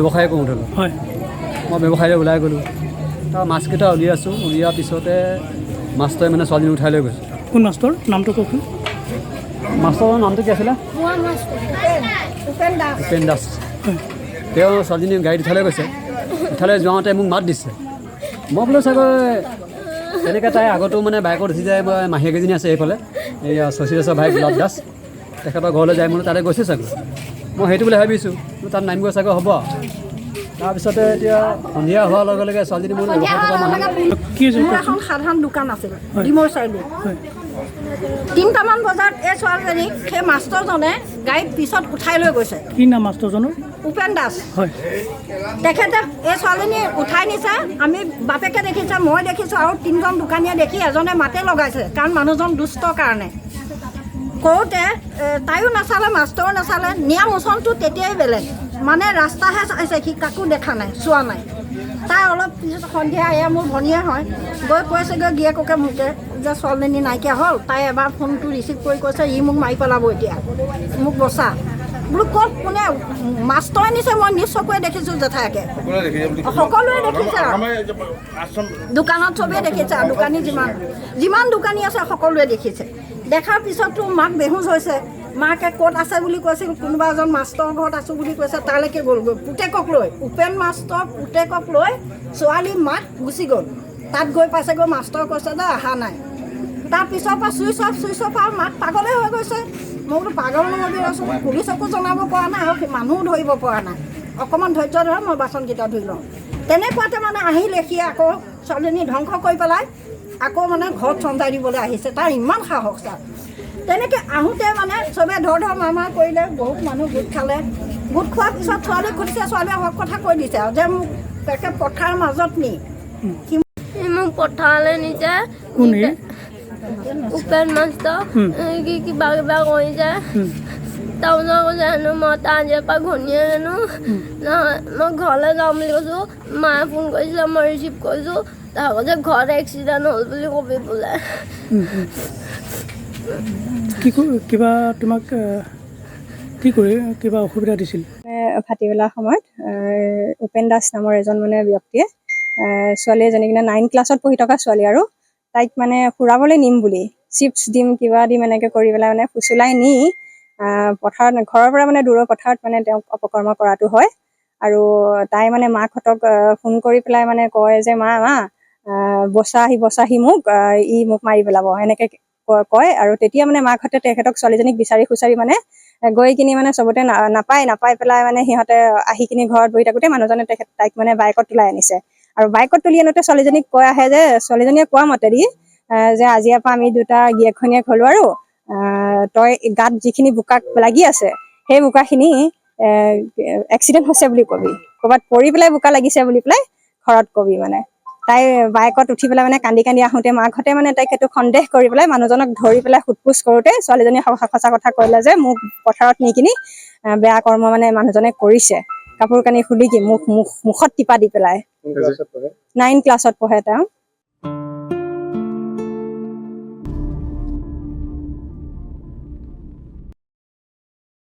ব্যৱসায় কৰোঁ ধৰি লওক হয় মই ব্যৱসায়লৈ ওলাই গ'লোঁ তাৰ মাছকেইটা উলিয়াই আছোঁ উলিওৱাৰ পিছতে মাছটোৱে মানে ছোৱালীজনী উঠাই লৈ গৈছে কোন মাষ্টৰ নামটো কওকচোন মাষ্টৰৰ নামটো কি আছিলে উপেন দাস তেওঁ ছোৱালীজনী গাড়ীত উঠাই লৈ গৈছে উঠাই লৈ যাওঁতে মোক মাত দিছে মই বোলো চাগৈ তেনেকৈ তাই আগতো মানে বাইকত উঠি যায় মই মাহীয়েকেইজনী আছে এইফালে এই শশী দাসৰ ভাই গোলাপ দাস তেখেতৰ ঘৰলৈ যায় মানে তাতে গৈছে চাগৈ মই সেইটো বুলি ভাবিছোঁ তাত নামিব চাগৈ হ'ব তাৰপিছতে এতিয়া সন্ধিয়া হোৱাৰ লগে লগে ছোৱালীজনী মোৰ ব্যৱসায় থকা মানুহ কি মোৰ এখন সাধাৰণ দোকান আছিল ডিমৰ চাৰিআলি 3টামান বজাত এই ছোৱালীজনীক সেই মাষ্টৰজনে গাড়ীত পিছত উঠাই লৈ গৈছে কি নাম মাষ্টৰজনৰ উপেন দাস হয় তেখেতে এই ছোৱালীজনী উঠাই নিছে আমি বাপেকে দেখিছে মই দেখিছোঁ আৰু 3জন দোকানীয়ে দেখি এজনে মাতে লগাইছে কাৰণ মানুহজন দুষ্টৰ কাৰণে কৰোঁতে তাইও নাচালে মাষ্টৰো নাচালে নিয়া মোচনটো তেতিয়াই বেলেগ মানে ৰাস্তাহে চাইছে সি কাকো দেখা নাই চোৱা নাই তাই অলপ পিছত সন্ধিয়া এয়া মোৰ ভনীয়ে হয় গৈ কৈছেগৈ গিয়েককে মোকে যে ছোৱালীজনী নাইকিয়া হ'ল তাই এবাৰ ফোনটো ৰিচিভ কৰি কৈছে ই মোক মাৰি পেলাব এতিয়া মোক বচা বোলো ক'ত কোনে মাষ্টৰে নিছে মই নিজ চকুৱে দেখিছোঁ জেঠাইকে সকলোৱে দেখিছে দোকানত চবেই দেখিছে আৰু দোকানী যিমান দোকানী আছে সকলোৱে দেখিছে দেখাৰ পিছততো মাক বেহুচ হৈছে মাকে ক'ত আছে বুলি কৈছিল কোনোবা এজন মাষ্টৰ ঘৰত আছোঁ বুলি কৈছে তালৈকে গ'লগৈ পুতেকক লৈ উপেন মাষ্টৰ পুতেকক লৈ ছোৱালী মাক গুচি গ'ল তাত গৈ পাইছেগৈ মাষ্টৰ কৈছে যে অহা নাই তাৰপিছৰ পৰা চুইচ অফ আৰু মাক পাগলে হৈ গৈছে মই বোলো পাগল নহ'বি ৰচোন পুলিচকো জনাব পৰা নাই আৰু মানুহো ধৰিব পৰা নাই অকণমান ধৈৰ্য ধৰ মই বাচনকেইটা ধুই লওঁ তেনেকুৱাতে মানে আহিলে সি আকৌ ছোৱালীজনী ধ্বংস কৰি পেলাই আকৌ মানে ঘৰত চঞ্জাই দিবলৈ আহিছে তাৰ ইমান সাহস তাৰ তেনেকৈ আহোঁতে মানে চবে ধৰ মাৰ কৰিলে বহুত মানুহ গোট খালে গোট খোৱাৰ পিছত ছোৱালীক সুধিছে ছোৱালীয়ে হক কথা কৈ দিছে আৰু যে মোক তাকে পথাৰৰ মাজত নি মোক পথাৰলৈ নিছে উপেন মাষ্টৰ কিবা কিবা কৰিছে তাৰপিছত কৈছে হেনো মই তাৰ আজিৰ পৰা ঘূণীয়ে হেনো মই ঘৰলৈ যাওঁ বুলি কৈছোঁ মায়ে ফোন কৰিছিলে মই ৰিচিভ কৰিছোঁ তাৰ কৈছে ঘৰত এক্সিডেণ্ট হ'ল বুলি কবি বোলে কিবা তোমাক কি কৰি কিবা অসুবিধা দিছিল ভাটিবেলা সময়ত উপেন দাস নামৰ এজন মানে ব্যক্তিয়ে ছোৱালী এজনী কিনে 9 ক্লাছত পঢ়ি থকা ছোৱালী আৰু তাইক মানে ফুৰাবলৈ নিম বুলি চিপছ দিম কিবা দিম এনেকৈ কৰি পেলাই মানে ফুচুলাই নি পথাৰত ঘৰৰ পৰা মানে দূৰৰ পথাৰত মানে তেওঁক অপকৰ্ম কৰাটো হয় আৰু তাই মানে মাকহঁতক ফোন কৰি পেলাই মানে কয় যে মা বচাহি মোক মোক মাৰি পেলাব এনেকৈ কয় আৰু তেতিয়া মানে মাকহঁতে তেখেতক ছোৱালীজনীক বিচাৰি খুচাৰি মানে গৈ কিনি মানে চবতে নাপাই পেলাই মানে সিহঁতে আহি কিনি ঘৰত বহি থাকোঁতে মানুহজনে তাইক মানে বাইকত তুলাই আনিছে আৰু বাইকত তুলি আনোতে ছোৱালীজনীক কৈ আহে যে ছোৱালীজনীয়ে কোৱা মতেদি যে আজিৰ পৰা আমি দুটা গিয়েকখনীয়েক হ'লোঁ আৰু তই গাত যিখিনি বোকা লাগি আছে সেই বোকাখিনি এক্সিডেণ্ট হৈছে বুলি কবি ক'ৰবাত পৰি পেলাই বোকা লাগিছে বুলি পেলাই ঘৰত কবি মানে তাই বাইকত উঠি পেলাই মানে কান্দি আহোঁতে মাকহঁতে মানে তাইক সেইটো সন্দেহ কৰি পেলাই মানুহজনক ধৰি পেলাই সোধ-পোছ কৰোঁতে ছোৱালীজনীয়ে সঁচা কথা ক'লে যে মোক পথাৰত নি কিনি বেয়া কৰ্ম মানে মানুহজনে কৰিছে কাপোৰ কানি খুলি কি মুখত টিপা দি পেলাই 9 ক্লাছত পঢ়ে তেওঁ